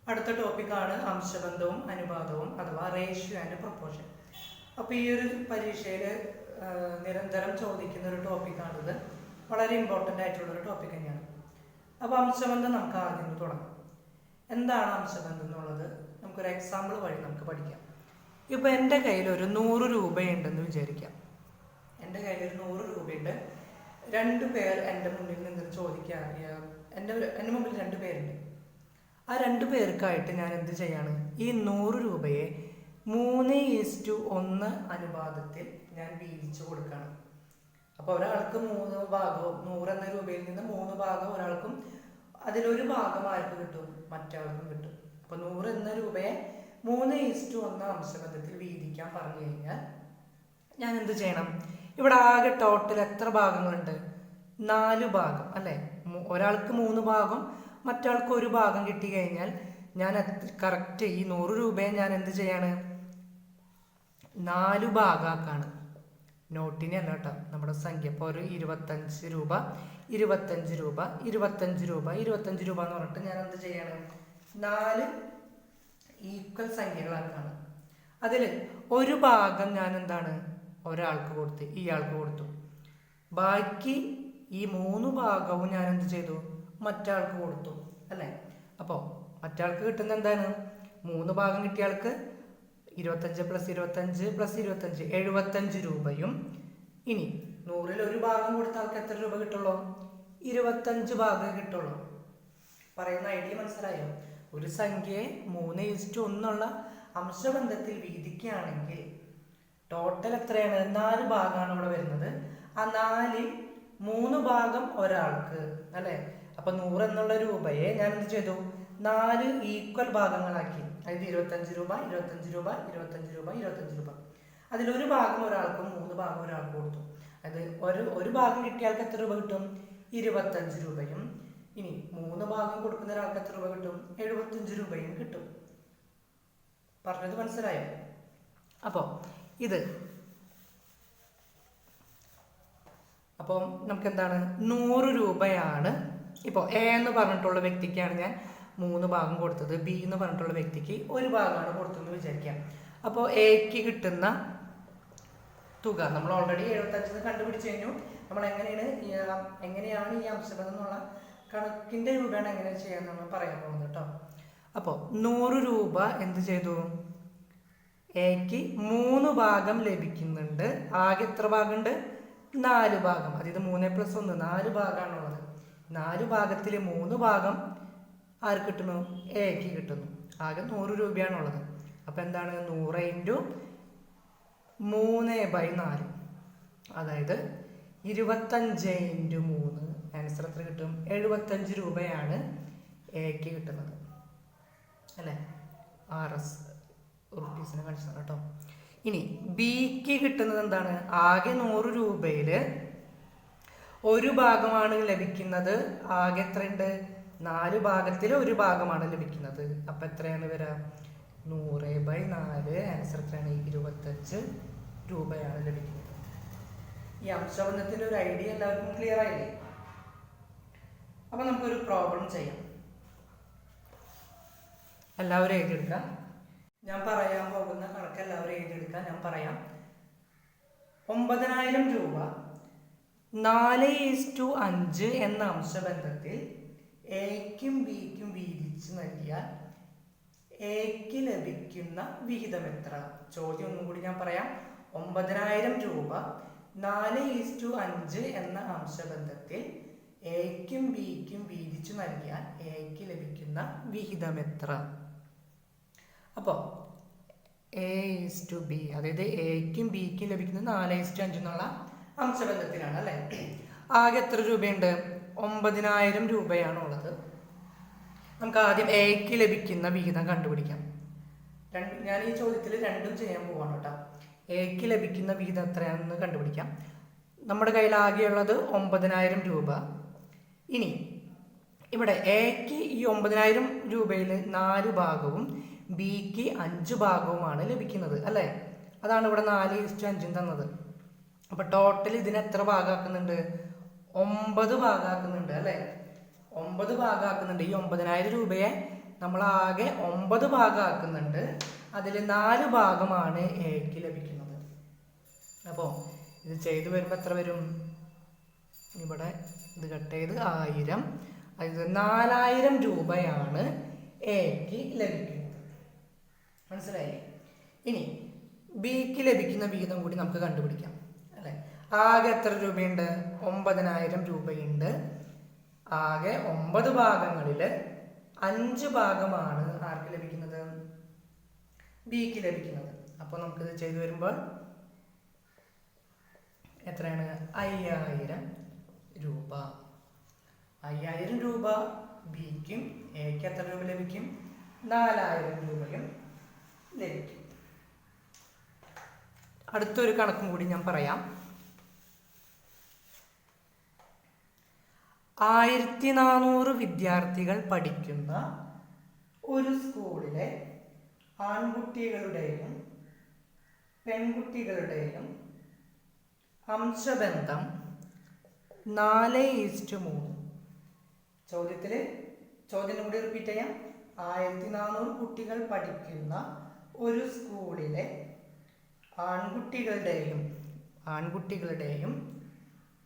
അടുത്ത ടോപ്പിക്കാണ് അംശബന്ധവും അനുപാതവും അഥവാ റേഷ്യോ ആൻഡ് പ്രൊപ്പോർഷൻ. അപ്പോൾ ഈ ഒരു പരീക്ഷയിൽ നിരന്തരം ചോദിക്കുന്ന ഒരു ടോപ്പിക്കാണിത്. വളരെ ഇമ്പോർട്ടൻ്റ് ആയിട്ടുള്ളൊരു ടോപ്പിക് തന്നെയാണ്. അപ്പോൾ അംശബന്ധം നമുക്ക് ആദ്യം തുടങ്ങാം. എന്താണ് അംശബന്ധം എന്നുള്ളത് നമുക്കൊരു എക്സാമ്പിൾ വഴി നമുക്ക് പഠിക്കാം. ഇപ്പോൾ എൻ്റെ കയ്യിൽ ഒരു 100 രൂപയുണ്ടെന്ന് വിചാരിക്കാം. എൻ്റെ കയ്യിൽ ഒരു 100 രൂപയുണ്ട്. 2 പേർ എൻ്റെ മുന്നിൽ നിന്ന് ചോദിക്കാൻ, എൻ്റെ മുമ്പിൽ 2 പേരുണ്ട്. ആ 2 പേർക്കായിട്ട് ഞാൻ എന്ത് ചെയ്യാണ്? ഈ 100 രൂപയെ 3:1 അനുപാതത്തിൽ ഞാൻ വീതിച്ചു കൊടുക്കുകയാണ്. അപ്പോൾ ഒരാൾക്ക് 3 ഭാഗവും 100 എന്ന രൂപയിൽ നിന്ന് 3 ഭാഗം ഒരാൾക്കും അതിലൊരു ഭാഗം ആർക്ക് കിട്ടും? മറ്റാൾക്കും കിട്ടും. അപ്പോൾ 100 എന്ന രൂപയെ 3:1 അംശബന്ധത്തിൽ വീതിക്കാൻ പറഞ്ഞു കഴിഞ്ഞാൽ ഞാൻ എന്ത് ചെയ്യണം? ഇവിടെ ആകെ ടോട്ടൽ എത്ര ഭാഗങ്ങളുണ്ട്? 4 ഭാഗം അല്ലേ? ഒരാൾക്ക് 3 ഭാഗം മറ്റാൾക്ക് 1 ഭാഗം കിട്ടി കഴിഞ്ഞാൽ ഞാൻ കറക്റ്റ് ഈ 100 രൂപയെ ഞാൻ എന്ത് ചെയ്യാണ്? 4 ഭാഗമാക്കാണ്. നോട്ടിനെ അല്ല കേട്ടോ, നമ്മുടെ സംഖ്യ. ഇപ്പോൾ ഒരു 25 രൂപ 25 രൂപ 25 രൂപ 25 രൂപ എന്ന് പറഞ്ഞിട്ട് ഞാൻ എന്ത് ചെയ്യാണ്? 4 ഈക്വൽ സംഖ്യകളാക്കാണ്. അതിൽ 1 ഭാഗം ഞാൻ എന്താണ് ഒരാൾക്ക് കൊടുത്ത് ഇയാൾക്ക് കൊടുത്തു. ബാക്കി ഈ 3 ഭാഗവും ഞാൻ എന്ത് ചെയ്തു? മറ്റാൾക്ക് കൊടുത്തു അല്ലേ? അപ്പോൾ മറ്റാൾക്ക് കിട്ടുന്ന എന്താണ്? 3 ഭാഗം കിട്ടിയ ആൾക്ക് 25 + 25 + 25 75 രൂപയും, ഇനി 100-ൽ 1 ഭാഗം കൊടുത്ത ആൾക്ക് എത്ര രൂപ കിട്ടുള്ളൂ? 25 ഭാഗം കിട്ടുള്ളൂ. പറയുന്ന ഐഡിയ മനസ്സിലായോ? ഒരു സംഖ്യയെ 3:1 അംശബന്ധത്തിൽ വീതിക്കുകയാണെങ്കിൽ ടോട്ടൽ എത്രയാണ്? 4 ഭാഗമാണ് ഇവിടെ വരുന്നത്. ആ 4-ൽ 3 ഭാഗം ഒരാൾക്ക് അല്ലേ? അപ്പൊ 100 എന്നുള്ള രൂപയെ ഞാൻ എന്ത് ചെയ്തു? 4 ഈക്വൽ ഭാഗങ്ങളാക്കി. അതായത് 25 രൂപ 25 രൂപ 25 രൂപ 25 രൂപ. അതിലൊരു ഭാഗം ഒരാൾക്കും 3 ഭാഗം ഒരാൾക്ക് കൊടുത്തു. അതായത് ഒരു ഭാഗം കിട്ടിയ ആൾക്ക് എത്ര രൂപ കിട്ടും? 25 രൂപയും, ഇനി 3 ഭാഗം കൊടുക്കുന്ന ഒരാൾക്ക് എത്ര രൂപ കിട്ടും? 75 രൂപയും കിട്ടും. പറഞ്ഞത് മനസ്സിലായോ? അപ്പോൾ അപ്പം നമുക്ക് എന്താണ്? 100 രൂപയാണ്. ഇപ്പോൾ എ എന്ന് പറഞ്ഞിട്ടുള്ള വ്യക്തിക്കാണ് ഞാൻ 3 ഭാഗം കൊടുത്തത്. ബി എന്ന് പറഞ്ഞിട്ടുള്ള വ്യക്തിക്ക് 1 ഭാഗമാണ് കൊടുത്തതെന്ന് വിചാരിക്കാം. അപ്പോൾ എക്ക് കിട്ടുന്ന തുക നമ്മൾ ഓൾറെഡി 75 കണ്ടുപിടിച്ച് കഴിഞ്ഞു. നമ്മൾ എങ്ങനെയാണ് ഈ അംശബന്ധം എന്നുള്ള കണക്കിൻ്റെ രൂപയാണ് എങ്ങനെ ചെയ്യാന്ന് നമ്മൾ പറയാൻ പോകുന്നത് കേട്ടോ. അപ്പോൾ 100 രൂപ എന്ത് ചെയ്തു? എക്ക് 3 ഭാഗം ലഭിക്കുന്നുണ്ട്. ആകെ എത്ര ഭാഗമുണ്ട്? 4 ഭാഗം. അതായത് 3+1 4 ഭാഗമാണുള്ളത്. 4 ഭാഗത്തിൽ 3 ഭാഗം ആർക്ക് കിട്ടുന്നു? എക്ക് കിട്ടുന്നു. ആകെ 100 രൂപയാണുള്ളത്. അപ്പം എന്താണ്? 100 × 3/4, അതായത് 25 × 3. ആൻസർ എത്ര കിട്ടും? 75 രൂപയാണ് എക്ക് കിട്ടുന്നത് അല്ലേ? RS റുപ്പീസിനെ കാണിച്ചതാണ് കേട്ടോ. ഇനി ബിക്ക് കിട്ടുന്നത് എന്താണ്? ആകെ 100 രൂപയിൽ 1 ഭാഗമാണ് ലഭിക്കുന്നത്. ആകെ എത്രയുണ്ട്? 4 ഭാഗത്തിൽ 1 ഭാഗമാണ് ലഭിക്കുന്നത്. അപ്പം എത്രയാണ് വരിക? 100/4. ആൻസർ എത്രയാണ്? 25 രൂപയാണ് ലഭിക്കുന്നത്. ഈ അംശബന്ധത്തിൻ്റെ ഒരു ഐഡിയ എല്ലാവർക്കും ക്ലിയർ ആയില്ലേ? അപ്പം നമുക്കൊരു പ്രോബ്ലം ചെയ്യാം. എല്ലാവരും എഴുതിയെടുക്കാം. ഞാൻ പറയാൻ പോകുന്ന കണക്ക് എല്ലാവരും എഴുതിയെടുക്കാം. ഞാൻ പറയാം. 9000 രൂപ 4:5 എന്ന അംശബന്ധത്തിൽ എക്കും ബിക്കും വീതിച്ച് നൽകിയാൽ എക്ക് ലഭിക്കുന്ന വിഹിതം എത്ര? ചോദ്യം ഒന്നും കൂടി ഞാൻ പറയാം. 9000 രൂപ 4:5 എന്ന അംശബന്ധത്തിൽ എക്കും ബിക്കും വീതിച്ചു നൽകിയാൽ എക്ക് ലഭിക്കുന്ന വിഹിതം എത്ര? അപ്പോൾ A:B, അതായത് എക്കും ബിക്കും ലഭിക്കുന്നത് 4:5 എന്നുള്ള അംശബന്ധത്തിലാണ് അല്ലേ? ആകെ എത്ര രൂപയുണ്ട്? 9000 രൂപയാണ് ഉള്ളത്. നമുക്ക് ആദ്യം എക്ക് ലഭിക്കുന്ന വിഹിതം കണ്ടുപിടിക്കാം. ഞാൻ ഈ ചോദ്യത്തിൽ രണ്ടും ചെയ്യാൻ പോവാണ് കേട്ടോ. എക്ക് ലഭിക്കുന്ന വിഹിതം എത്രയാണെന്ന് കണ്ടുപിടിക്കാം. നമ്മുടെ കയ്യിൽ ആകെയുള്ളത് 9000 രൂപ. ഇനി ഇവിടെ എക്ക് ഈ 9000 രൂപയിൽ 4 ഭാഗവും ബിക്ക് 5 ഭാഗവുമാണ് ലഭിക്കുന്നത് അല്ലേ? അതാണ് ഇവിടെ 4:5 തന്നത്. അപ്പൊ ടോട്ടൽ ഇതിന് എത്ര ഭാഗമാക്കുന്നുണ്ട്? 9 ഭാഗമാക്കുന്നുണ്ട് അല്ലേ? 9 ഭാഗമാക്കുന്നുണ്ട്. ഈ 9000 രൂപയെ നമ്മൾ ആകെ 9 ഭാഗമാക്കുന്നുണ്ട്. അതിൽ 4 ഭാഗമാണ് എക്ക് ലഭിക്കുന്നത്. അപ്പോൾ ഇത് ചെയ്തു വരുമ്പോൾ എത്ര വരും? ഇവിടെ ഇത് കട്ട് ചെയ്ത് 1000, അത് 4000 രൂപയാണ് എക്ക് ലഭിക്കുന്നത്. മനസ്സിലായി? ഇനി ബിക്ക് ലഭിക്കുന്ന വിഹിതം കൂടി നമുക്ക് കണ്ടുപിടിക്കാം അല്ലെ. ആകെ എത്ര രൂപയുണ്ട്? 9000 രൂപയുണ്ട്. ആകെ 9 ഭാഗങ്ങളിൽ 5 ഭാഗമാണ് ആർക്ക് ലഭിക്കുന്നത്? ബിക്ക് ലഭിക്കുന്നത്. അപ്പോൾ നമുക്കിത് ചെയ്തു വരുമ്പോൾ എത്രയാണ്? 5000 രൂപ. 5000 രൂപ ബിക്കും എക്ക് എത്ര രൂപ ലഭിക്കും? 4000 രൂപയും ലഭിക്കും. അടുത്തൊരു കണക്കും കൂടി ഞാൻ പറയാം. 1400 വിദ്യാർത്ഥികൾ പഠിക്കുന്ന ഒരു സ്കൂളിലെ ആൺകുട്ടികളുടെയും പെൺകുട്ടികളുടെയും അംശബന്ധം 4:3. ചോദ്യം കൂടി റിപ്പീറ്റ് ചെയ്യാം. 1400 കുട്ടികൾ പഠിക്കുന്ന ഒരു സ്കൂളിലെ ആൺകുട്ടികളുടെയും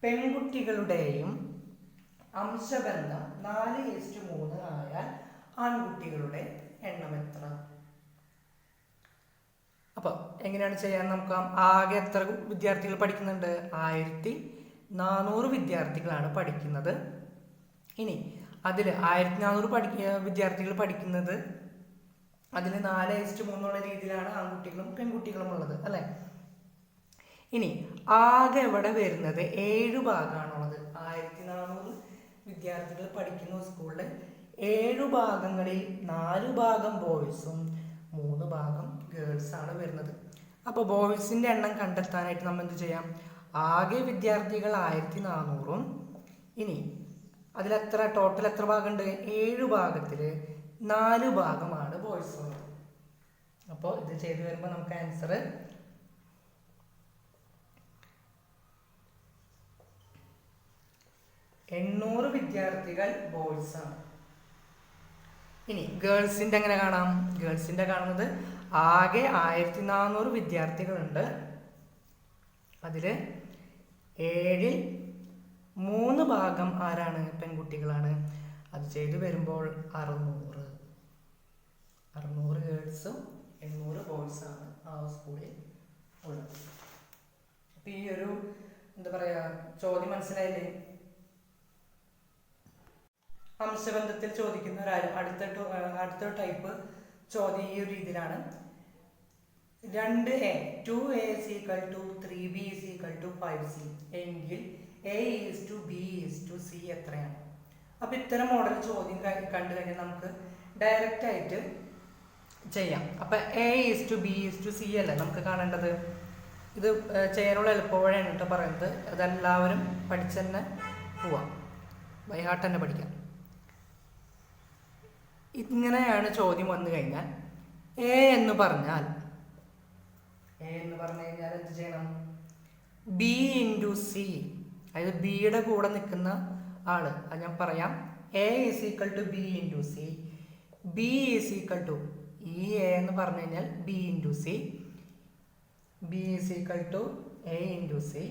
പെൺകുട്ടികളുടെയും അംശബന്ധം 4:3 ആയാൽ ആൺകുട്ടികളുടെ എണ്ണം എത്ര? അപ്പൊ എങ്ങനെയാണ് ചെയ്യാൻ നോക്കാം. ആകെ എത്ര വിദ്യാർത്ഥികൾ പഠിക്കുന്നുണ്ട്? 1400 വിദ്യാർത്ഥികളാണ് പഠിക്കുന്നത്. ഇനി അതിൽ 1400 വിദ്യാർത്ഥികൾ പഠിക്കുന്നത് അതിൽ 4:3 രീതിയിലാണ് ആൺകുട്ടികളും പെൺകുട്ടികളും ഉള്ളത് അല്ലെ. ഇനി ആകെ ഇവിടെ വരുന്നത് 7 ഭാഗമാണുള്ളത്. 1400 വിദ്യാർത്ഥികൾ പഠിക്കുന്ന സ്കൂളിൽ 7 ഭാഗങ്ങളിൽ 4 ഭാഗം ബോയ്സും 3 ഭാഗം ഗേൾസ് ആണ് വരുന്നത്. അപ്പോൾ ബോയ്സിന്റെ എണ്ണം കണ്ടെത്താനായിട്ട് നമ്മൾ എന്ത് ചെയ്യാം? ആകെ വിദ്യാർത്ഥികൾ 1400ഉം ഇനി അതിലെത്ര ടോട്ടൽ എത്ര ഭാഗമുണ്ട്? 7 ഭാഗത്തിൽ 4 ഭാഗമാണ് ബോയ്സ് ഉള്ളത്. അപ്പോൾ ഇത് ചെയ്തു വരുമ്പോൾ നമുക്ക് ആൻസർ 800 വിദ്യാർത്ഥികൾ ബോയ്സ് ആണ്. ഇനി ഗേൾസിന്റെ എങ്ങനെ കാണാം? ഗേൾസിന്റെ കാണുന്നത് ആകെ 1400 വിദ്യാർത്ഥികളുണ്ട്. അതിൽ 7ൽ 3 ഭാഗം ആരാണ്? പെൺകുട്ടികളാണ്. അത് ചെയ്തു വരുമ്പോൾ 600 ഗേൾസും 800 ബോയ്സ് ആണ് ആ സ്കൂളിൽ ഉള്ളത്. അപ്പൊ ഈ ഒരു എന്താ പറയാ ചോദ്യം മനസ്സിലായില്ലേ? അംശബന്ധത്തിൽ ചോദിക്കുന്ന അടുത്ത ടൈപ്പ് ചോദ്യം ഈ ഒരു രീതിയിലാണ്. 2a 2a is equal to 3b is equal to 5c എങ്കിൽ a is to b is to c എത്രയാണ്? അപ്പൊ ഇത്തരം മോഡൽ ചോദ്യം കണ്ടു കഴിഞ്ഞാൽ നമുക്ക് ഡയറക്റ്റ് ആയിട്ട് ചെയ്യാം. അപ്പൊ a is to b is to c അല്ലേ നമുക്ക് കാണേണ്ടത്. ഇത് ചെയ്യാനുള്ള എളുപ്പവഴിയാണ് കേട്ടോ പറയുന്നത്. അതെല്ലാവരും പഠിച്ചു തന്നെ പോവാം, ബൈഹാർട്ട് തന്നെ പഠിക്കാം. ഇങ്ങനെയാണ് ചോദ്യം വന്നു കഴിഞ്ഞാൽ എ എന്ന് പറഞ്ഞാൽ എന്ത് ചെയ്യണം? ബി ഇൻറ്റു സി, അതായത് ബിയുടെ കൂടെ നിൽക്കുന്ന ആള്. അത് ഞാൻ പറയാം. A is equal to B into C, B is equal to ഈ എ എന്ന് പറഞ്ഞു കഴിഞ്ഞാൽ B into C, B is equal to A into C,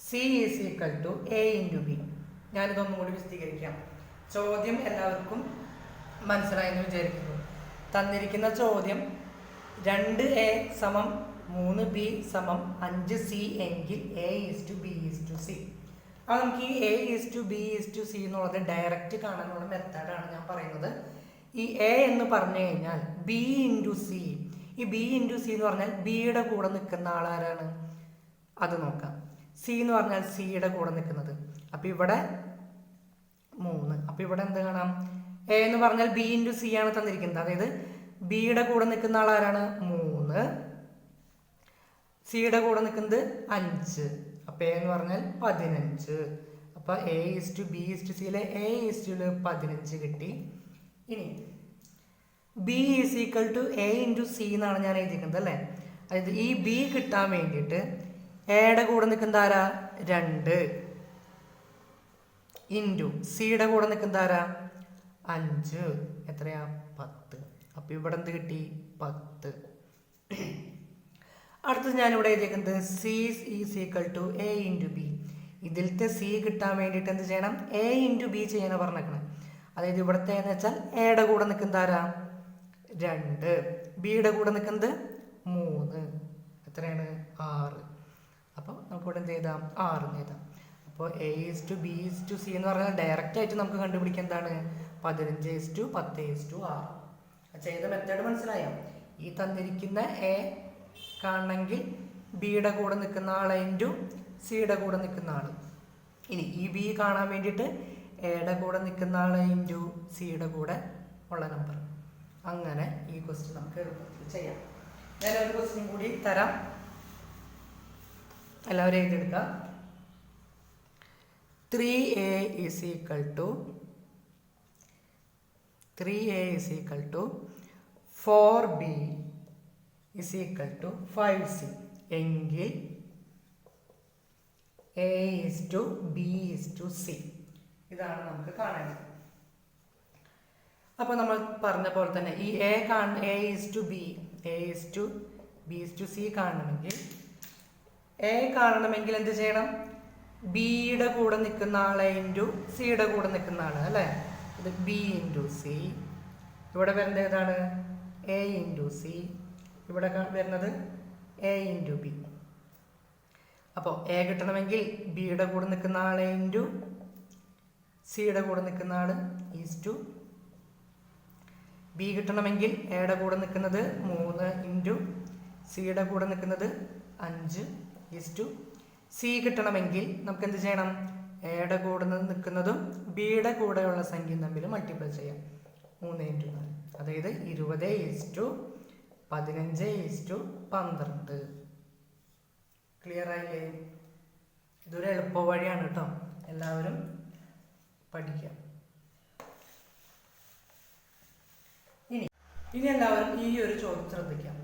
C is equal to A into B. ഞാനിതൊന്നും കൂടി വിശദീകരിക്കാം. ചോദ്യം എല്ലാവർക്കും മനസ്സിലായെന്ന് വിചാരിക്കുന്നു. തന്നിരിക്കുന്ന ചോദ്യം 2a സമം 3b സമം 5c എങ്കിൽ a is to b is to c. അപ്പോൾ നമുക്ക് ഈ a is to b is to c എന്നുള്ളത് ഡയറക്റ്റ് കാണാനുള്ള മെത്തേഡാണ് ഞാൻ പറയുന്നത്. ഈ a എന്ന് പറഞ്ഞു കഴിഞ്ഞാൽ b ഇൻറ്റു സി, ഈ b ഇൻറ്റു സി എന്ന് പറഞ്ഞാൽ ബിയുടെ കൂടെ നിൽക്കുന്ന ആളാരാണ് അത് നോക്കാം. സി എന്ന് പറഞ്ഞാൽ സിയുടെ കൂടെ നിൽക്കുന്നത്. അപ്പം ഇവിടെ 3. അപ്പം ഇവിടെ എന്ത് കാണാം? എ എന്ന് പറഞ്ഞാൽ ബി ഇൻറ്റു സി ആണ് തന്നിരിക്കുന്നത്. അതായത് ബിയുടെ കൂടെ നിൽക്കുന്ന ആളാരാണ് 3, സിയുടെ കൂടെ നിൽക്കുന്നത് 5. അപ്പം എ എന്ന് പറഞ്ഞാൽ 15. അപ്പം A is to B is to സിയിലെ എ ഈസ് ടു 15 കിട്ടി. ഇനി B is equal to A into C എന്നാണ് ഞാൻ എഴുതിയിരിക്കുന്നത് അല്ലേ. അതായത് ഈ ബി കിട്ടാൻ വേണ്ടിയിട്ട് എയുടെ കൂടെ നിൽക്കുന്ന ആരാ? 2 ഇൻറ്റു സിയുടെ കൂടെ നിൽക്കുന്ന ആരാ? 5 എത്രയാ 10. അപ്പോൾ ഇവിടെ എന്ത് കിട്ടി 10. അടുത്തത് ഞാനിവിടെ എഴുതിയിരിക്കുന്നത് C is equal to A into B. ഇതിലത്തെ സി കിട്ടാൻ വേണ്ടിയിട്ട് എന്ത് ചെയ്യണം? എ ഇൻറ്റു ബി ചെയ്യാനാണ് പറഞ്ഞേക്കണം. അതായത് ഇവിടുത്തെ എന്ന് വെച്ചാൽ എയുടെ കൂടെ നിൽക്കുന്നത് ആരാ? 2. ബിയുടെ കൂടെ നിൽക്കുന്നത് 3. എത്രയാണ്? 6. അപ്പോൾ നമുക്കിവിടെ എന്ത് ചെയ്താം? 6 എന്ന് എഴുതാം. അപ്പോൾ A is to B is to C എന്ന് പറഞ്ഞാൽ ഡയറക്റ്റ് ആയിട്ട് നമുക്ക് കണ്ടുപിടിക്കാൻ എന്താണ്? 15:10:6. ചെയ്ത മെത്തേഡ് മനസ്സിലായോ? ഈ തന്നിരിക്കുന്ന എ കാണണമെങ്കിൽ ബിയുടെ കൂടെ നിൽക്കുന്ന ആളെ ഇൻറ്റു സിയുടെ കൂടെ നിൽക്കുന്ന ആൾ. ഇനി ഈ ബി കാണാൻ വേണ്ടിയിട്ട് എയുടെ കൂടെ നിൽക്കുന്ന ആളെ ഇൻറ്റു സിയുടെ കൂടെ ഉള്ള നമ്പർ. അങ്ങനെ ഈ ക്വസ്റ്റ്യൻ നമുക്ക് എളുപ്പത്തിൽ ചെയ്യാം. ഞാൻ ഒരു ക്വസ്റ്റ്യൻ കൂടി തരാം, എല്ലാവരും എഴുതിയെടുക്കുക. 3a is equal to 4b is equal to 5c എങ്കിൽ a is to b is to c. ഇതാണ് നമുക്ക് കാണേണ്ടത്. അപ്പോൾ നമ്മൾ പറഞ്ഞ പോലെ തന്നെ ഈ a is to b, a is to b is to c കാണണമെങ്കിൽ a കാണണമെങ്കിൽ എന്ത് ചെയ്യണം? ബിയുടെ കൂടെ നിൽക്കുന്ന ആളെ ഇൻറ്റു സിയുടെ കൂടെ നിൽക്കുന്ന ആൾ അല്ലേ? ഇത് ബി ഇൻറ്റു സി. ഇവിടെ വരുന്നത് ഏതാണ്? A into C. ഇവിടെ വരുന്നത് എ ഇൻറ്റു ബി. അപ്പോൾ എ കിട്ടണമെങ്കിൽ ബിയുടെ കൂടെ നിൽക്കുന്ന ആളെ ഇൻറ്റു സിയുടെ കൂടെ നിൽക്കുന്ന ആൾ ഈസ് ടു. ബി കിട്ടണമെങ്കിൽ എയുടെ കൂടെ നിൽക്കുന്നത് 3 ഇൻറ്റു സിയുടെ കൂടെ നിൽക്കുന്നത് 5 ഈസ് ടു. സി കിട്ടണമെങ്കിൽ നമുക്ക് എന്ത് ചെയ്യണം? എയുടെ കൂടെ നിൽക്കുന്നതും ബിയുടെ കൂടെയുള്ള സംഖ്യയും തമ്മിൽ മൾട്ടിപ്ലൈ ചെയ്യാം. 3 ഇൻറ്റു 4, അതായത് 20:15:12. ക്ലിയർ ആയില്ലേ? ഇതൊരു എളുപ്പ വഴിയാണ് കേട്ടോ, എല്ലാവരും പഠിക്കാം. ഇനി എല്ലാവരും ഈ ഒരു ചോദ്യം ശ്രദ്ധിക്കാം.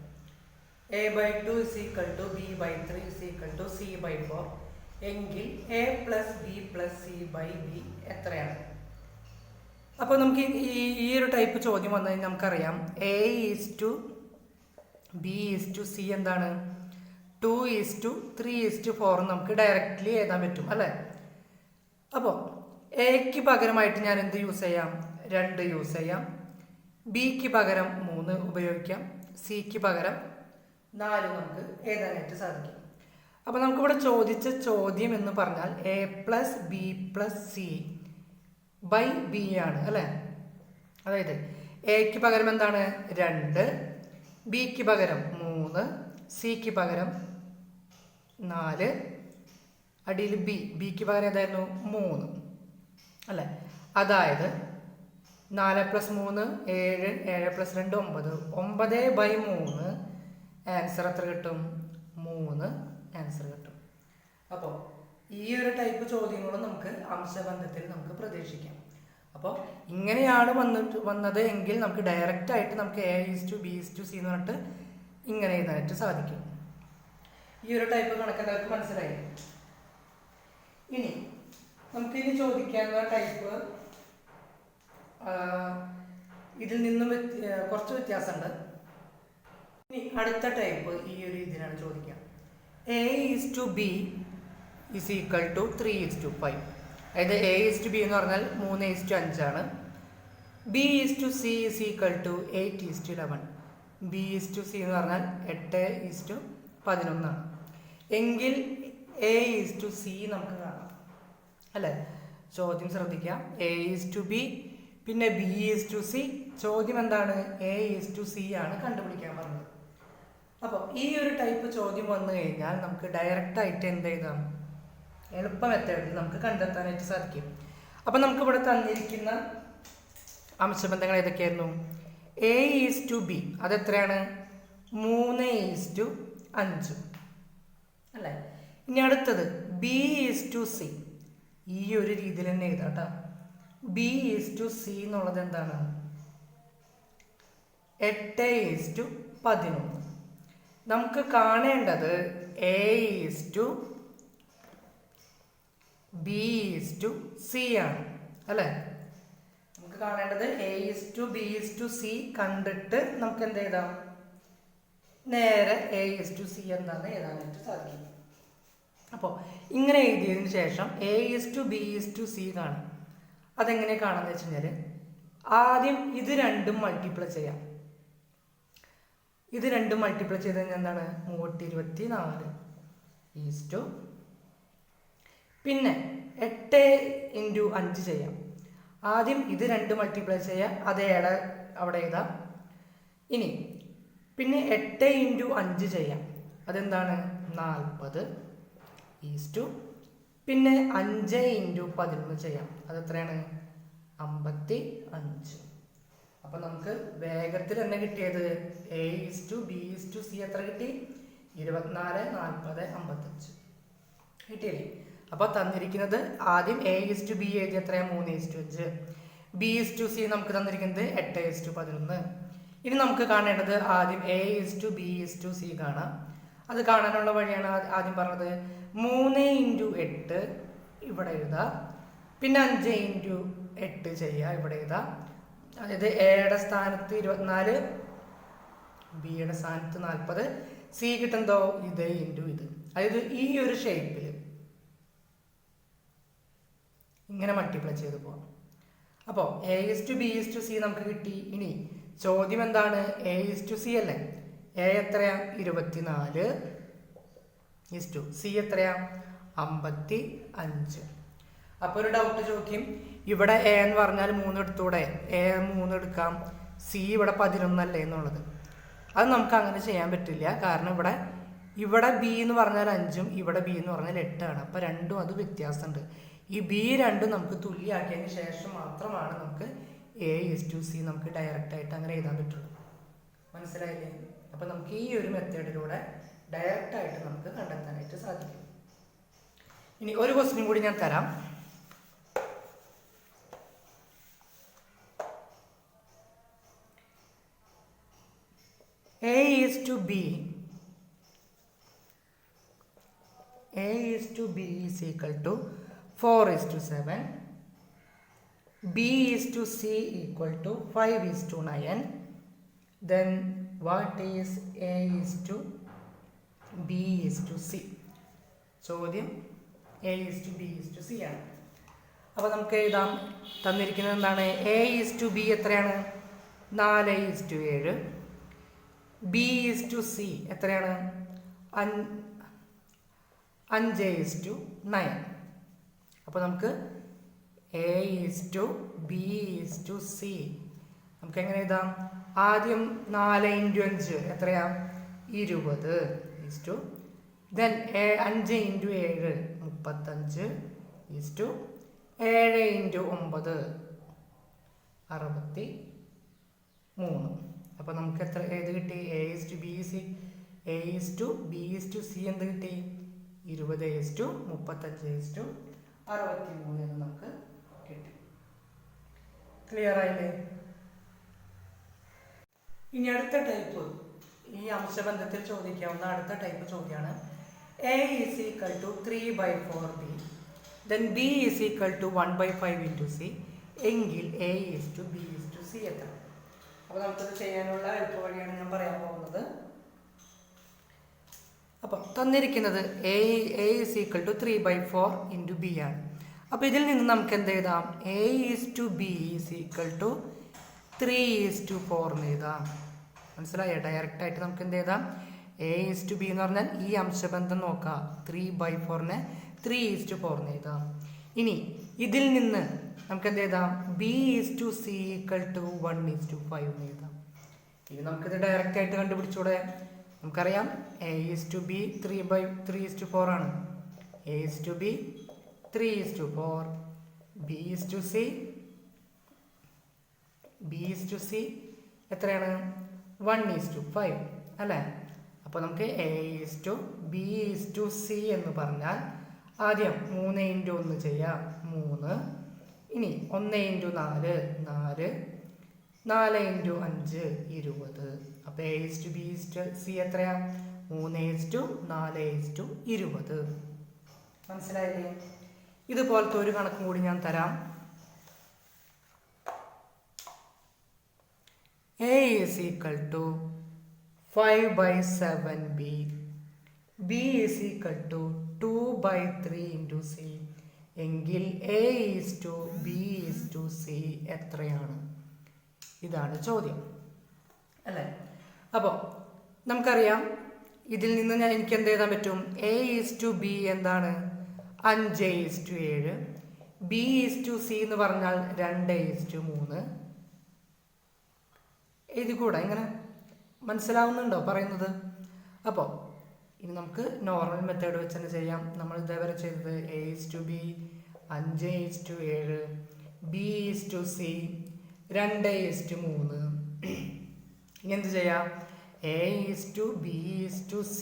a/2 is equal to b/3 is equal to c/4 എങ്കിൽ a plus b plus c/b എത്രയാണ്? അപ്പോൾ നമുക്ക് ഈ ഒരു ടൈപ്പ് ചോദ്യം വന്നു കഴിഞ്ഞാൽ നമുക്കറിയാം a is to b is to c എന്താണ്? 2 is to 3 is to 4 നമുക്ക് ഡയറക്റ്റ്ലി എഴുതാൻ പറ്റും അല്ലേ? അപ്പോൾ എക്ക് പകരമായിട്ട് ഞാൻ എന്ത് യൂസ് ചെയ്യാം? 2 യൂസ് ചെയ്യാം. ബിക്ക് പകരം 3 ഉപയോഗിക്കാം. സിക്ക് പകരം 4 നമുക്ക് എഴുതാനായിട്ട് സാധിക്കും. അപ്പോൾ നമുക്കിവിടെ ചോദിച്ച ചോദ്യം എന്ന് പറഞ്ഞാൽ a plus B plus C by B ആണ് അല്ലേ? അതായത് എക്ക് പകരം എന്താണ്? 2, ബിക്ക് പകരം 3, സിക്ക് പകരം 4, അടിയിൽ ബിക്ക് പകരം ഏതായിരുന്നു? 3 അല്ലേ? അതായത് 4 + 3 7, 7 + 2 9, 9/3 ആൻസർ എത്ര കിട്ടും? 3 ആൻസർ കിട്ടും. അപ്പോൾ ഈ ഒരു ടൈപ്പ് ചോദ്യങ്ങളും നമുക്ക് അംശബന്ധത്തിൽ നമുക്ക് പ്രതീക്ഷിക്കാം. അപ്പോൾ ഇങ്ങനെയാണ് വന്നത് എങ്കിൽ നമുക്ക് ഡയറക്റ്റ് ആയിട്ട് നമുക്ക് a is to b is to c എന്ന് പറഞ്ഞിട്ട് ഇങ്ങനെ എഴുതാനായിട്ട് സാധിക്കും. ഈ ഒരു ടൈപ്പ് കണക്ക് എല്ലാവർക്കും മനസ്സിലായി. ഇനി നമുക്കിനി ചോദിക്കാവുന്ന ടൈപ്പ് ഇതിൽ നിന്നും കുറച്ച് വ്യത്യാസമുണ്ട്. ഇനി അടുത്ത ടൈപ്പ് ഈ ഒരു രീതിയിലാണ് ചോദിക്കുക. a is to b is equal to 3 is to 5. അതായത് a is to b എന്ന് പറഞ്ഞാൽ 3 is to 5 ആണ്. b is to c is equal to 8 is to 11. b is to c എന്ന് പറഞ്ഞാൽ 8 is to 11 ആണ്. എങ്കിൽ a is to c നമുക്ക് കാണാം അല്ലേ? ചോദ്യം ശ്രദ്ധിക്കാം. a is to b പിന്നെ b is to c. ചോദ്യം എന്താണ്? a is to c ആണ് കണ്ടുപിടിക്കാൻ പറഞ്ഞത്. അപ്പോൾ ഈ ഒരു ടൈപ്പ് ചോദ്യം വന്നു കഴിഞ്ഞാൽ നമുക്ക് ഡയറക്റ്റ് ആയിട്ട് എന്ത് ചെയ്താം? എളുപ്പ മെത്തേഡിൽ നമുക്ക് കണ്ടെത്താനായിട്ട് സാധിക്കും. അപ്പം നമുക്കിവിടെ തന്നിരിക്കുന്ന അംശബന്ധങ്ങൾ ഏതൊക്കെയായിരുന്നു? a is to b അതെത്രയാണ്? 3 is to 5 അല്ലേ? ഇനി അടുത്തത് b is to c. ഈ ഒരു രീതിയിൽ തന്നെ എഴുതാം കേട്ടോ. b is to c എന്നുള്ളത് എന്താണ്? 8 is to 11. നമുക്ക് കാണേണ്ടത് a is to b is to c ആണ് അല്ലേ? നമുക്ക് കാണേണ്ടത് A:B:C കണ്ടിട്ട് നമുക്ക് എന്ത് എഴുതാം, നേരെ A:C എന്താണെന്ന് എഴുതാനായിട്ട് സാധിക്കും. അപ്പോൾ ഇങ്ങനെ എഴുതിയതിന് ശേഷം A:B:C കാണാം. അതെങ്ങനെ കാണാന്ന് വെച്ച് കഴിഞ്ഞാൽ ആദ്യം ഇത് രണ്ടും മൾട്ടിപ്ലൈ ചെയ്യാം. ഇത് രണ്ടും മൾട്ടിപ്ലൈ ചെയ്ത് കഴിഞ്ഞാൽ എന്താണ് 324 പിന്നെ 8 × 5 ചെയ്യാം. ആദ്യം ഇത് രണ്ട് മൾട്ടിപ്ലൈ ചെയ്യാം, അത് അവിടെ എഴുതാം. ഇനി പിന്നെ 8 × 5 ചെയ്യാം, അതെന്താണ് 40 പിന്നെ 5 × 11 ചെയ്യാം, അതെത്രയാണ് 55. അപ്പം നമുക്ക് വേഗത്തിൽ തന്നെ കിട്ടിയത് A:B:C എത്ര കിട്ടി 24, 40, 55 കിട്ടിയില്ലേ. അപ്പോൾ തന്നിരിക്കുന്നത് ആദ്യം A:B എഴുതി എത്രയാണ് 3:5, B:C നമുക്ക് തന്നിരിക്കുന്നത് 8:11. ഇനി നമുക്ക് കാണേണ്ടത് ആദ്യം A:B:C കാണാം. അത് കാണാനുള്ള വഴിയാണ് ആദ്യം പറഞ്ഞത്. 3 × 8 ഇവിടെ എഴുതാം, പിന്നെ 5 × 8 ചെയ്യുക, ഇവിടെ എഴുതാം. അതായത് എയുടെ സ്ഥാനത്ത് 24, ബിയുടെ സ്ഥാനത്ത് 40, സി കിട്ടുന്നതോ ഇത് ഇൻറ്റു ഇത്. അതായത് ഈ ഒരു ഷേപ്പിൽ ഇങ്ങനെ മൾട്ടിപ്ലൈ ചെയ്ത് പോവാം. അപ്പോൾ A:B:C നമുക്ക് കിട്ടി. ഇനി ചോദ്യം എന്താണ്, A:C അല്ലേ. എ എത്രയാ 24, സി എത്രയാ 55. അപ്പോൾ ഒരു ഡൗട്ട് ചോദിക്കും, ഇവിടെ എ എന്ന് പറഞ്ഞാൽ 3 എടുത്തൂടെ, എ 3 എടുക്കാം, സി ഇവിടെ 11 അല്ലേ എന്നുള്ളത്. അത് നമുക്ക് അങ്ങനെ ചെയ്യാൻ പറ്റില്ല. കാരണം ഇവിടെ ബി എന്ന് പറഞ്ഞാൽ 5ഉം ഇവിടെ ബി എന്ന് പറഞ്ഞാൽ 8ആണ്. അപ്പോൾ രണ്ടും അത് വ്യത്യാസമുണ്ട്. ഈ ബി രണ്ടും നമുക്ക് തുല്യമാക്കിയതിന് ശേഷം മാത്രമാണ് നമുക്ക് A:C നമുക്ക് ഡയറക്റ്റ് ആയിട്ട് അങ്ങനെ എഴുതാൻ പറ്റുള്ളൂ. മനസ്സിലായില്ലേ? അപ്പോൾ നമുക്ക് ഈ ഒരു മെത്തേഡിലൂടെ ഡയറക്റ്റ് ആയിട്ട് നമുക്ക് കണ്ടെത്താനായിട്ട് സാധിക്കും. ഇനി ഒരു ക്വസ്റ്റ്യൻ കൂടി ഞാൻ തരാം. A:B is equal to 4:7, B:C equal to 5:9. Then what is A:B:C? ചോദ്യം A:B:C ആണ്. അപ്പോൾ നമുക്ക് എഴുതാം. തന്നിരിക്കുന്നത് എന്താണ്, A:B എത്രയാണ് 4:7, B:C എത്രയാണ് 5:9. അപ്പോൾ നമുക്ക് A:B:C നമുക്ക് എങ്ങനെ എഴുതാം, ആദ്യം 4 × 5 എത്രയാ 20, then 5 × 7 35, 7 × 9 63. അപ്പോൾ നമുക്ക് ഏത് കിട്ടി, A:B:C എന്ത് കിട്ടി 20:35:63 എന്ന് നമുക്ക് കിട്ടി. ക്ലിയർ ആയില്ലേ? ഇനി അടുത്ത ടൈപ്പ്, ഈ അംശബന്ധത്തിൽ ചോദിക്കാവുന്ന അടുത്ത ടൈപ്പ് ചോദ്യമാണ്. A is equal to 3/4B, then B is equal to 1/5 × C, എങ്കിൽ A:B:C എത്ര? അപ്പോൾ നമുക്കത് ചെയ്യാനുള്ള എളുപ്പ വഴിയാണ് ഞാൻ പറയാൻ പോകുന്നത്. അപ്പം തന്നിരിക്കുന്നത് A is equal to 3/4 × B ആണ്. അപ്പോൾ ഇതിൽ നിന്ന് നമുക്ക് എന്ത് എഴുതാം, A:B is equal to 3:4 എന്ന് എഴുതാം. മനസ്സിലായോ? ഡയറക്റ്റ് ആയിട്ട് നമുക്ക് എന്ത് എഴുതാം, A:B എന്ന് പറഞ്ഞാൽ ഈ അംശബന്ധം നോക്കാം, 3/4നെ 3:4 എന്ന് എഴുതാം. ഇനി ഇതിൽ നിന്ന് നമുക്ക് എന്ത് എഴുതാം, B:C equal to 1:5 എന്ന് എഴുതാം. ഇനി നമുക്കിത് ഡയറക്റ്റ് ആയിട്ട് കണ്ടുപിടിച്ചൂടെ? നമുക്കറിയാം A:B 3/4 ആണ്. A:B 3:4, B:C എത്രയാണ് 1:5 അല്ലേ? അപ്പോൾ നമുക്ക് A:B:C എന്ന് പറഞ്ഞാൽ ആദ്യം 3 × 1 ചെയ്യാം, 3. ഇനി 1 × 4 4, 4 × 5 20. അപ്പോൾ A:B:C എത്രയാ 3:4:20. മനസ്സിലായില്ലേ? ഇതുപോലത്തെ ഒരു കണക്കും കൂടി ഞാൻ തരാം. A is equal to 5/7b. B is equal to 2/3 into C. എങ്കിൽ A is to B is to C എത്രയാണ്? ഇതാണ് ചോദ്യം അല്ലേ? അപ്പോൾ നമുക്കറിയാം ഇതിൽ നിന്ന് എനിക്ക് എന്ത് എഴുതാൻ പറ്റും? A is to B എന്താണ്? 5:7. B is to C എന്ന് പറഞ്ഞാൽ 2:3. എഴുതിക്കൂടാ? ഇങ്ങനെ മനസ്സിലാവുന്നുണ്ടോ പറയുന്നത്? അപ്പോൾ ഇനി നമുക്ക് നോർമൽ മെത്തേഡ് വെച്ച് തന്നെ ചെയ്യാം. നമ്മൾ ഇതേവരെ ചെയ്തത് A is to B 5:7, B is to C 2:3. ഇനി എന്ത് ചെയ്യാം? A is to B is to C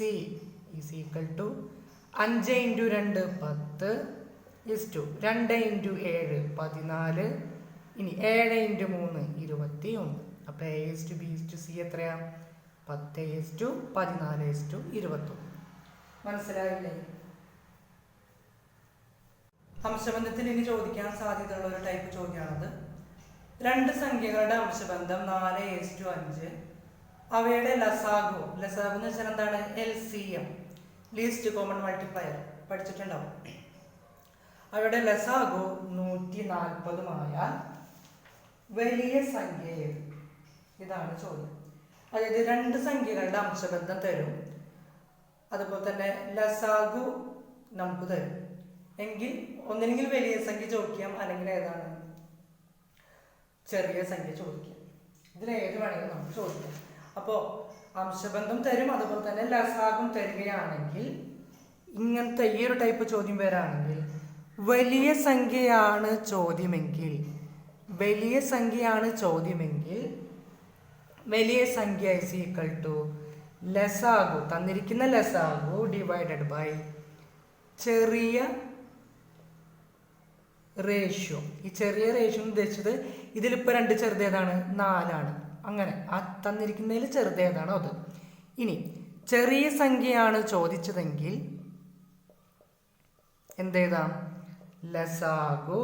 is equal to 5 × 2 10 is to 2 × 7 14. ഇനി 7 × 3 21. അപ്പോൾ A is to B is to C എത്രയാ? 10 is to 14 is to 21. മനസ്സിലായില്ലേ? അംശബന്ധത്തിൽ ഇനി ചോദിക്കാൻ സാധ്യതയുള്ള ഒരു ടൈപ്പ് ചോദ്യമാണത്. രണ്ട് സംഖ്യകളുടെ അംശബന്ധം 4:5. അവയുടെ ലസാഗു എന്ന് വെച്ചാൽ എന്താണ്? LCM, ലീസ്റ്റ് കോമൺ മൾട്ടിപ്ലയർ പഠിച്ചിട്ടുണ്ടാവും. അവയുടെ ലസാഗു 140 വലിയ സംഖ്യ ഏത്? ഇതാണ് ചോദ്യം. അതായത് രണ്ട് സംഖ്യകളുടെ അംശബന്ധം തരും, അതുപോലെ തന്നെ ലസാഗു നമുക്ക് തരും. എങ്കിൽ ഒന്നിനെങ്കിൽ വലിയ സംഖ്യ ചോദിക്കാം, അല്ലെങ്കിൽ ഏതാണ് ചെറിയ സംഖ്യ ചോദിക്കാം. ഇതിൽ ഏത് വേണമെങ്കിലും നമുക്ക് ചോദിക്കാം. അപ്പോൾ അംശബന്ധം തരും, അതുപോലെ തന്നെ ലസാഗും തരികയാണെങ്കിൽ ഇങ്ങനത്തെ ഈ ഒരു ടൈപ്പ് ചോദ്യം വരാണെങ്കിൽ വലിയ സംഖ്യയാണ് ചോദ്യമെങ്കിൽ വലിയ സംഖ്യ is equal to ലസാഗു, തന്നിരിക്കുന്ന ലസാഗു ഡിവൈഡഡ് ബൈ ചെറിയ റേഷ്യോ. ഈ ചെറിയ റേഷ്യോ എന്ന് ഉദ്ദേശിച്ചത് ഇതിലിപ്പോൾ 2 ചെറുതേതാണ്? 4 അങ്ങനെ ആ തന്നിരിക്കുന്നതിൽ ചെറുതേതാണോ അത്. ഇനി ചെറിയ സംഖ്യയാണ് ചോദിച്ചതെങ്കിൽ എന്തെഴുതാം? ലസാഗു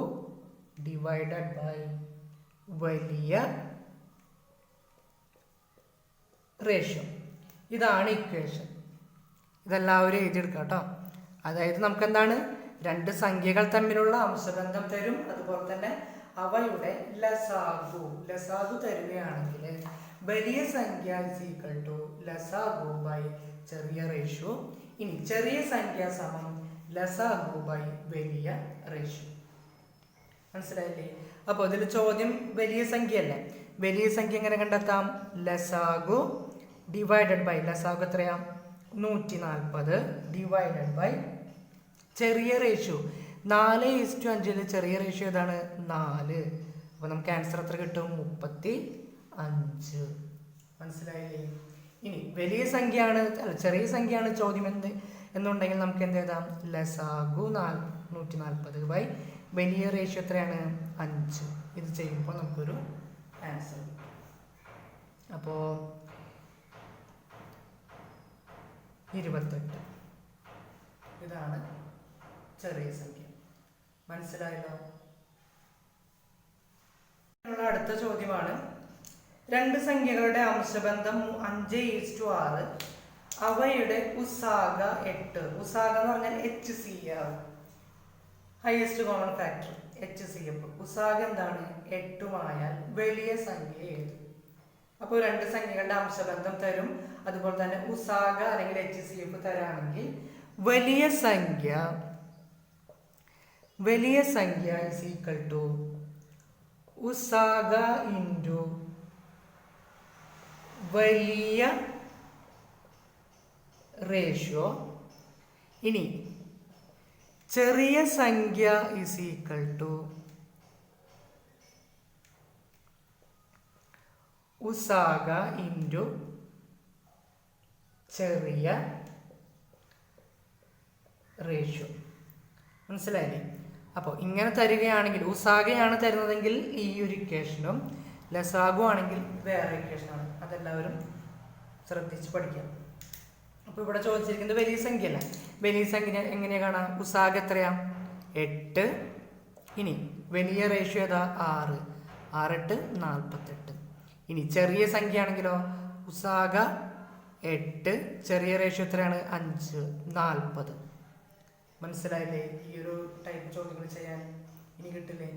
ഡിവൈഡഡ് ബൈ വലിയ റേഷ്യോ. ഇതാണ് ഇക്വേഷൻ. ഇതെല്ലാവരും എഴുതിയെടുക്കാം കേട്ടോ. അതായത് നമുക്ക് എന്താണ്? രണ്ട് സംഖ്യകൾ തമ്മിലുള്ള അംശബന്ധം തരും, അതുപോലെ തന്നെ അവയുടെ ലസാഗു തരുകയാണെങ്കിൽ വലിയ സംഖ്യ is equal to ലസാഗു ബൈ ചെറിയ റേഷ്യോ. ഇനി ചെറിയ സംഖ്യ സമം ലസാഗു ബൈ വലിയ റേഷ്യോ. മനസ്സിലായില്ലേ? അപ്പോൾ ഇതിൽ ചോദ്യം വലിയ സംഖ്യ അല്ലേ? വലിയ സംഖ്യ എങ്ങനെ കണ്ടെത്താം? ലസാഗു ഡിവൈഡഡ് ബൈ ലസാഗു എത്രയാ? 140 ഡിവൈഡഡ് ബൈ ചെറിയ റേഷ്യോ 4:5 ചെറിയ റേഷ്യോ ഏതാണ്? 4. അപ്പോൾ നമുക്ക് ആൻസർ എത്ര കിട്ടും? 35. മനസ്സിലായില്ലേ? ഇനി വലിയ സംഖ്യയാണ് ചെറിയ സംഖ്യയാണ് ചോദ്യം എന്നുണ്ടെങ്കിൽ നമുക്ക് എന്ത് എഴുതാം? ലസാഗു 140 ബൈ വലിയ റേഷ്യോ എത്രയാണ്? 5. ഇത് ചെയ്യുമ്പോൾ നമുക്കൊരു ആൻസർ കിട്ടും. അപ്പോൾ 28. ഇതാണ് ചെറിയ സംഖ്യ. മനസ്സിലായല്ലോ? അടുത്ത ചോദ്യമാണ്. രണ്ട് സംഖ്യകളുടെ അംശബന്ധം 5:6. അവയുടെ ഉസാഗ 8. ഉസാഗ എന്ന് പറഞ്ഞാൽ HCF, highest common factor, HCF. ഉസാഗ എന്താണ്? 8 വലിയ സംഖ്യ ഏത്? അപ്പോൾ രണ്ട് സംഖ്യകളുടെ അംശബന്ധം തരും, അതുപോലെ തന്നെ ഉസാഗ അല്ലെങ്കിൽ HCF തരാണെങ്കിൽ വലിയ സംഖ്യ is equal to ഉസാഗ ഇൻറ്റു വലിയ റേഷ്യോ. ഇനി ചെറിയ സംഖ്യ is equal to ഉസാഗ ഇൻറ്റു ചെറിയ റേഷ്യോ. മനസ്സിലായില്ലേ? അപ്പോൾ ഇങ്ങനെ തരികയാണെങ്കിൽ ഉസാഗയാണ് തരുന്നതെങ്കിൽ ഈ ഒരു ഇക്വേഷനും, ലസാഗു ആണെങ്കിൽ വേറെ ഇക്വേഷനാണ്. അതെല്ലാവരും ശ്രദ്ധിച്ച് പഠിക്കാം. അപ്പോൾ ഇവിടെ ചോദിച്ചിരിക്കുന്നത് വലിയ സംഖ്യ അല്ല. വലിയ സംഖ്യ എങ്ങനെയാണ് കാണാം? ഉസാഗ എത്രയാ? 8. ഇനി വലിയ റേഷ്യോ ഏതാ? 6. 6 × 8 48. ഇനി ചെറിയ സംഖ്യ ആണെങ്കിലോ ഉസാഗ 8, ചെറിയ റേഷ്യോ എത്രയാണ് 5, 40. മനസ്സിലായില്ലേ ഈ ഒരു ടൈപ്പ് ചോദ്യങ്ങൾ ചെയ്യാൻ? ഇനി കിട്ടില്ലേ?